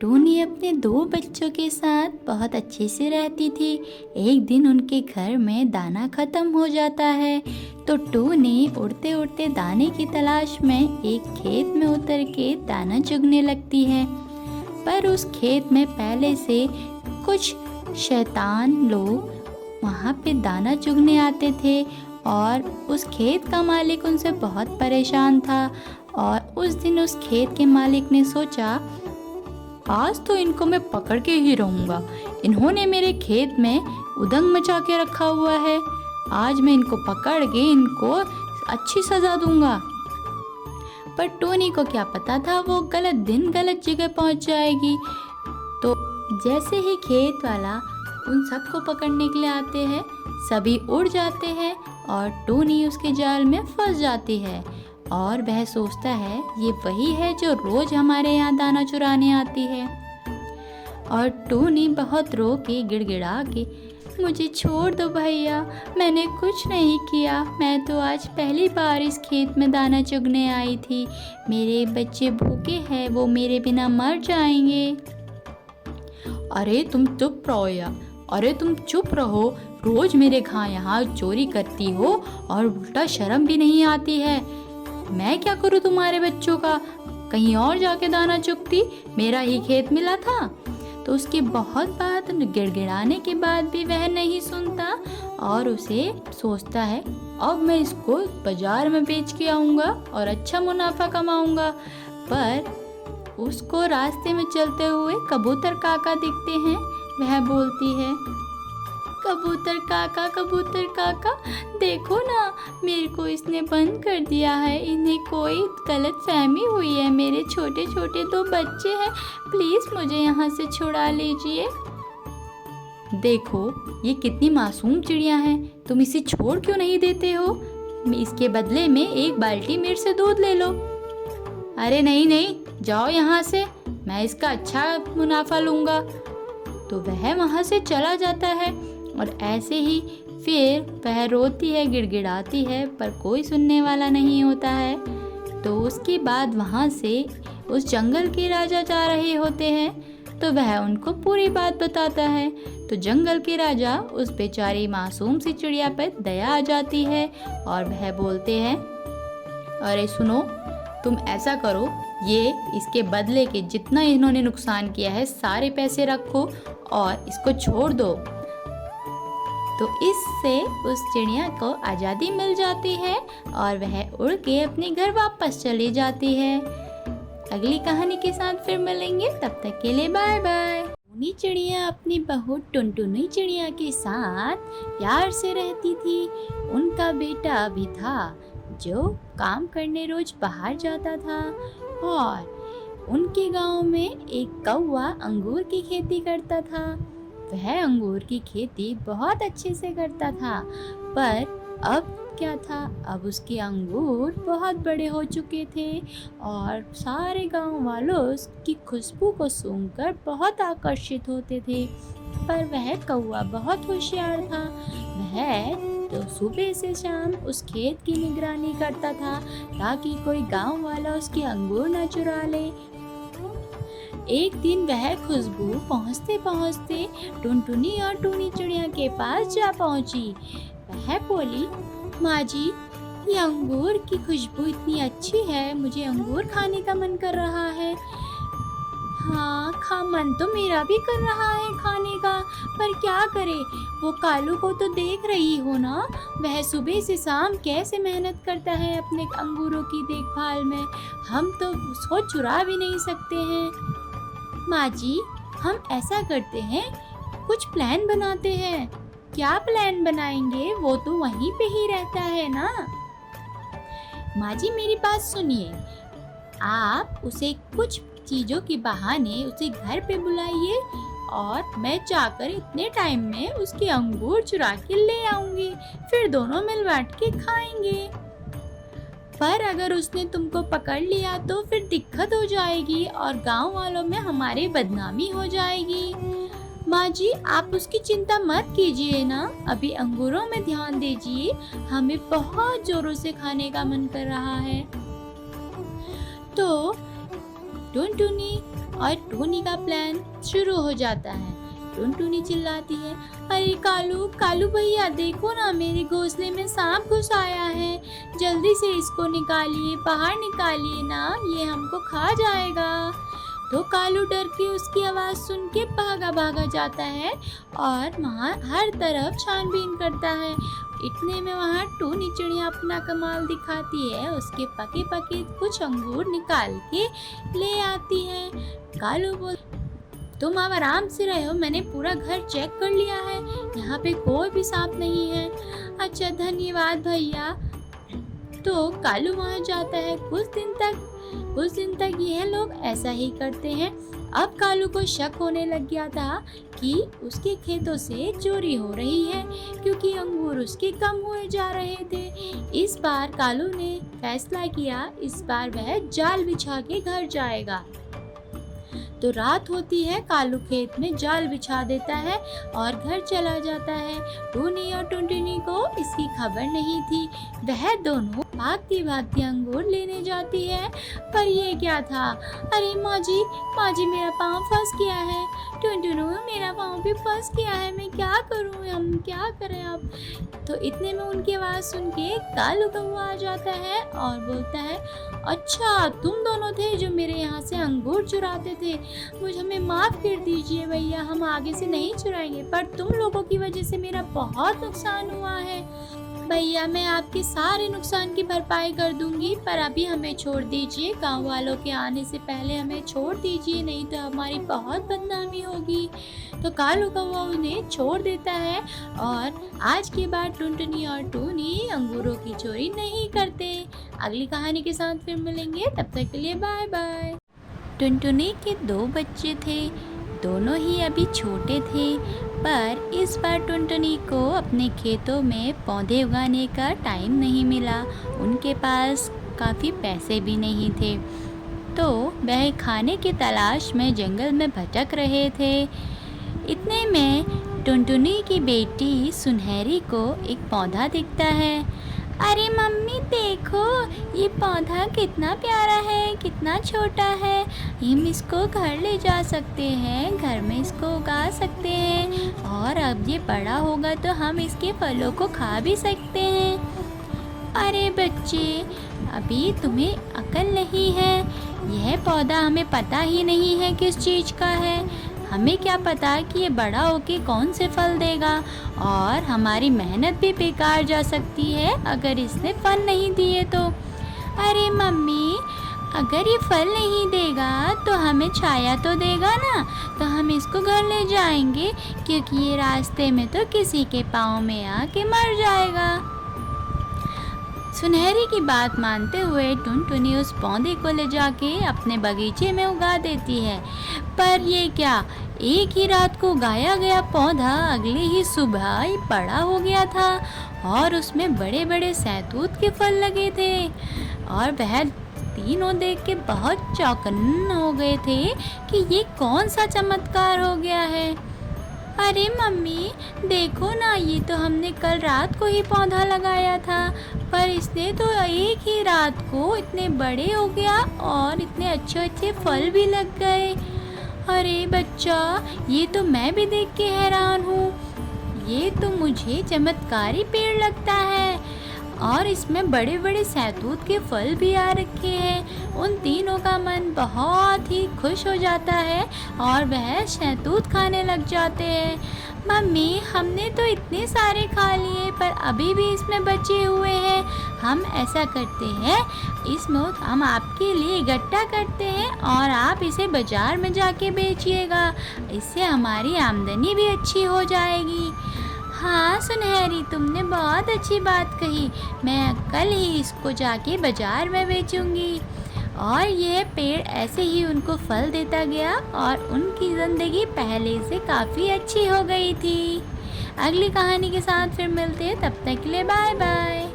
टूनी अपने दो बच्चों के साथ बहुत अच्छे से रहती थी। एक दिन उनके घर में दाना खत्म हो जाता है तो टूनी उड़ते उड़ते दाने की तलाश में एक खेत में उतर के दाना चुगने लगती है। पर उस खेत में पहले से कुछ शैतान लोग वहाँ पे दाना चुगने आते थे और उस खेत का मालिक उनसे बहुत परेशान था। और उस दिन उस खेत के मालिक ने सोचा, आज तो इनको मैं पकड़ के ही रहूँगा। इन्होंने मेरे खेत में उदंग मचा के रखा हुआ है। आज मैं इनको पकड़ के इनको अच्छी सज़ा दूंगा। पर टोनी को क्या पता था वो गलत दिन गलत जगह पहुंच जाएगी। तो जैसे ही खेत वाला उन सबको पकड़ने के लिए आते हैं, सभी उड़ जाते हैं और टोनी उसके जाल में फंस जाती है। और वह सोचता है ये वही है जो रोज हमारे यहाँ दाना चुराने आती है। और टूनी बहुत रो के गिड़गिड़ा के, मुझे छोड़ दो भैया, मैंने कुछ नहीं किया। मैं तो आज पहली बार इस खेत में दाना चुगने आई थी। मेरे बच्चे भूखे हैं, वो मेरे बिना मर जाएंगे। अरे तुम चुप रहो यार, अरे तुम चुप रहो। रोज मेरे यहाँ चोरी करती हो और उल्टा शर्म भी नहीं आती है। मैं क्या करूँ तुम्हारे बच्चों का? कहीं और जाके दाना चुगती, मेरा ही खेत मिला था। तो उसकी बहुत बात गिड़गिड़ाने के बाद भी वह नहीं सुनता और उसे सोचता है अब मैं इसको बाजार में बेच के आऊँगा और अच्छा मुनाफा कमाऊँगा। पर उसको रास्ते में चलते हुए कबूतर काका दिखते हैं। वह बोलती है, कबूतर काका देखो ना, मेरे को इसने बंद कर दिया है। इन्हें कोई गलत फहमी हुई है। मेरे छोटे छोटे दो बच्चे हैं, प्लीज़ मुझे यहाँ से छुड़ा लीजिए। देखो ये कितनी मासूम चिड़िया है, तुम इसे छोड़ क्यों नहीं देते हो? इसके बदले में एक बाल्टी मेरे से दूध ले लो। अरे नहीं, जाओ यहाँ से, मैं इसका अच्छा मुनाफा लूँगा। तो वह वहाँ से चला जाता है और ऐसे ही फिर वह रोती है, गिड़गिड़ाती है, पर कोई सुनने वाला नहीं होता है। तो उसके बाद वहाँ से उस जंगल के राजा जा रहे होते हैं तो वह उनको पूरी बात बताता है। तो जंगल के राजा उस बेचारी मासूम सी चिड़िया पर दया आ जाती है और वह बोलते हैं, अरे सुनो, तुम ऐसा करो, ये इसके बदले के जितना इन्होंने नुकसान किया है सारे पैसे रखो और इसको छोड़ दो। तो इससे उस चिड़िया को आज़ादी मिल जाती है और वह उड़ के अपने घर वापस चली जाती है। अगली कहानी के साथ फिर मिलेंगे, तब तक के लिए बाय बाय। टूनी चिड़िया अपनी बहू टुनटुनी चिड़िया के साथ प्यार से रहती थी। उनका बेटा भी था जो काम करने रोज बाहर जाता था और उनके गांव में एक कौवा अंगूर की खेती करता था। वह अंगूर की खेती बहुत अच्छे से करता था, पर अब क्या था, अब उसके अंगूर बहुत बड़े हो चुके थे और सारे गांव वालों उसकी खुशबू को सूंघकर बहुत आकर्षित होते थे। पर वह कौवा बहुत होशियार था। वह तो सुबह से शाम उस खेत की निगरानी करता था ताकि कोई गांव वाला उसके अंगूर न चुरा ले। एक दिन वह खुशबू पहुँचते पहुँचते टुनटुनी और टूनी चिड़िया के पास जा पहुँची। वह बोली, माँ जी, ये अंगूर की खुशबू इतनी अच्छी है, मुझे अंगूर खाने का मन कर रहा है। हाँ, मन तो मेरा भी कर रहा है खाने का, पर क्या करे, वो कालू को तो देख रही हो ना, वह सुबह से शाम कैसे मेहनत करता है अपने अंगूरों की देखभाल में। हम तो उसको चुरा भी नहीं सकते हैं। माँ जी, हम ऐसा करते हैं, कुछ प्लान बनाते हैं। क्या प्लान बनाएंगे? वो तो वहीं पे ही रहता है ना। माँ जी मेरी बात सुनिए, आप उसे कुछ चीज़ों के बहाने उसे घर पे बुलाइए और मैं जाकर इतने टाइम में उसके अंगूर चुरा के ले आऊंगी, फिर दोनों मिल बांट के खाएंगे। पर अगर उसने तुमको पकड़ लिया तो फिर दिक्कत हो जाएगी और गांव वालों में हमारी बदनामी हो जाएगी। माँ जी आप उसकी चिंता मत कीजिए ना, अभी अंगूरों में ध्यान दीजिए, हमें बहुत जोरों से खाने का मन कर रहा है। तो टुनटुनी और टूनी का प्लान शुरू हो जाता है। टुनटुनी चिल्लाती है, अरे कालू कालू भैया देखो ना, मेरे घोंसले में सांप घुस आया है, जल्दी से इसको निकालिए, बाहर निकालिए ना, ये हमको खा जाएगा। तो कालू डर के उसकी आवाज़ सुन के भागा भागा जाता है और वहाँ हर तरफ छानबीन करता है। इतने में वहाँ टूनी चिड़िया अपना कमाल दिखाती है, उसके पके पके कुछ अंगूर निकाल के ले आती है। कालू बोल, तुम अब आराम से रहो, मैंने पूरा घर चेक कर लिया है, यहाँ पे कोई भी सांप नहीं है। अच्छा धन्यवाद भैया। तो कालू वहाँ जाता है। कुछ दिन तक यह लोग ऐसा ही करते हैं। अब कालू को शक होने लग गया था कि उसके खेतों से चोरी हो रही है, क्योंकि अंगूर उसके कम हुए जा रहे थे। इस बार कालू ने फैसला किया, इस बार वह जाल बिछा के घर जाएगा। तो रात होती है, कालू खेत में जाल बिछा देता है और घर चला जाता है। टूनी और टुनटुनी को इसकी खबर नहीं थी। वह दोनों भागती भागती अंगूर लेने जाती है, पर ये क्या था, अरे माँ जी मेरा पाँव फंस गया है, टुनटुनू मेरा पाँव भी फंस गया है, मैं क्या करूँ, हम क्या करें अब। तो इतने में उनकी आवाज़ सुन के कालू कौवा आ जाता है और बोलता है, अच्छा तुम दोनों थे जो मेरे यहाँ से अंगूर चुराते थे, मुझे हमें माफ़ कर दीजिए भैया, हम आगे से नहीं चुराएंगे, पर तुम लोगों की वजह से मेरा बहुत नुकसान हुआ है भैया, मैं आपके सारे नुकसान की भरपाई कर दूंगी, पर अभी हमें छोड़ दीजिए, गांव वालों के आने से पहले हमें छोड़ दीजिए, नहीं तो हमारी बहुत बदनामी होगी। तो कालू कौवा उन्हें छोड़ देता है और आज के बाद टुनटुनी और टूनी अंगूरों की चोरी नहीं करते। अगली कहानी के साथ फिर मिलेंगे, तब तक के लिए बाय बाय। टुनटुनी के 2 बच्चे थे, दोनों ही अभी छोटे थे, पर इस बार टुनटुनी को अपने खेतों में पौधे उगाने का टाइम नहीं मिला, उनके पास काफ़ी पैसे भी नहीं थे, तो वह खाने की तलाश में जंगल में भटक रहे थे। इतने में टुनटुनी की बेटी सुनहरी को एक पौधा दिखता है। अरे मम्मी देखो, ये पौधा कितना प्यारा है, कितना छोटा है, हम इसको घर ले जा सकते हैं, घर में इसको उगा सकते हैं और अब ये बड़ा होगा तो हम इसके फलों को खा भी सकते हैं। अरे बच्चे, अभी तुम्हें अक्ल नहीं है, यह पौधा हमें पता ही नहीं है किस चीज़ का है, हमें क्या पता कि ये बड़ा होके कौन से फल देगा, और हमारी मेहनत भी बेकार जा सकती है अगर इसने फल नहीं दिए तो। अरे मम्मी, अगर ये फल नहीं देगा तो हमें छाया तो देगा ना, तो हम इसको घर ले जाएंगे, क्योंकि ये रास्ते में तो किसी के पाँव में आके मर जाएगा। सुनहरी की बात मानते हुए टुनटुनी उस पौधे को ले जाके अपने बगीचे में उगा देती है। पर ये क्या, एक ही रात को उगाया गया पौधा अगले ही सुबह ही बड़ा हो गया था और उसमें बड़े बड़े सहतूत के फल लगे थे, और वह तीनों देख के बहुत चौकन्ना हो गए थे कि ये कौन सा चमत्कार हो गया है। अरे मम्मी देखो ना, ये तो हमने कल रात को ही पौधा लगाया था, पर इसने तो एक ही रात को इतने बड़े हो गया और इतने अच्छे अच्छे फल भी लग गए। अरे बच्चा, ये तो मैं भी देख के हैरान हूँ, ये तो मुझे चमत्कारी पेड़ लगता है और इसमें बड़े बड़े सहतूत के फल भी आ रखे हैं। उन तीनों का मन बहुत ही खुश हो जाता है और वह सहतूत खाने लग जाते हैं। मम्मी, हमने तो इतने सारे खा लिए, पर अभी भी इसमें बचे हुए हैं, हम ऐसा करते हैं, इसमें हम आपके लिए इकट्ठा करते हैं और आप इसे बाजार में जाके बेचिएगा, इससे हमारी आमदनी भी अच्छी हो जाएगी। हाँ सुनहरी, तुमने बहुत अच्छी बात कही, मैं कल ही इसको जाके बाजार में बेचूंगी। और यह पेड़ ऐसे ही उनको फल देता गया और उनकी ज़िंदगी पहले से काफ़ी अच्छी हो गई थी। अगली कहानी के साथ फिर मिलते हैं, तब तक के लिए बाय बाय।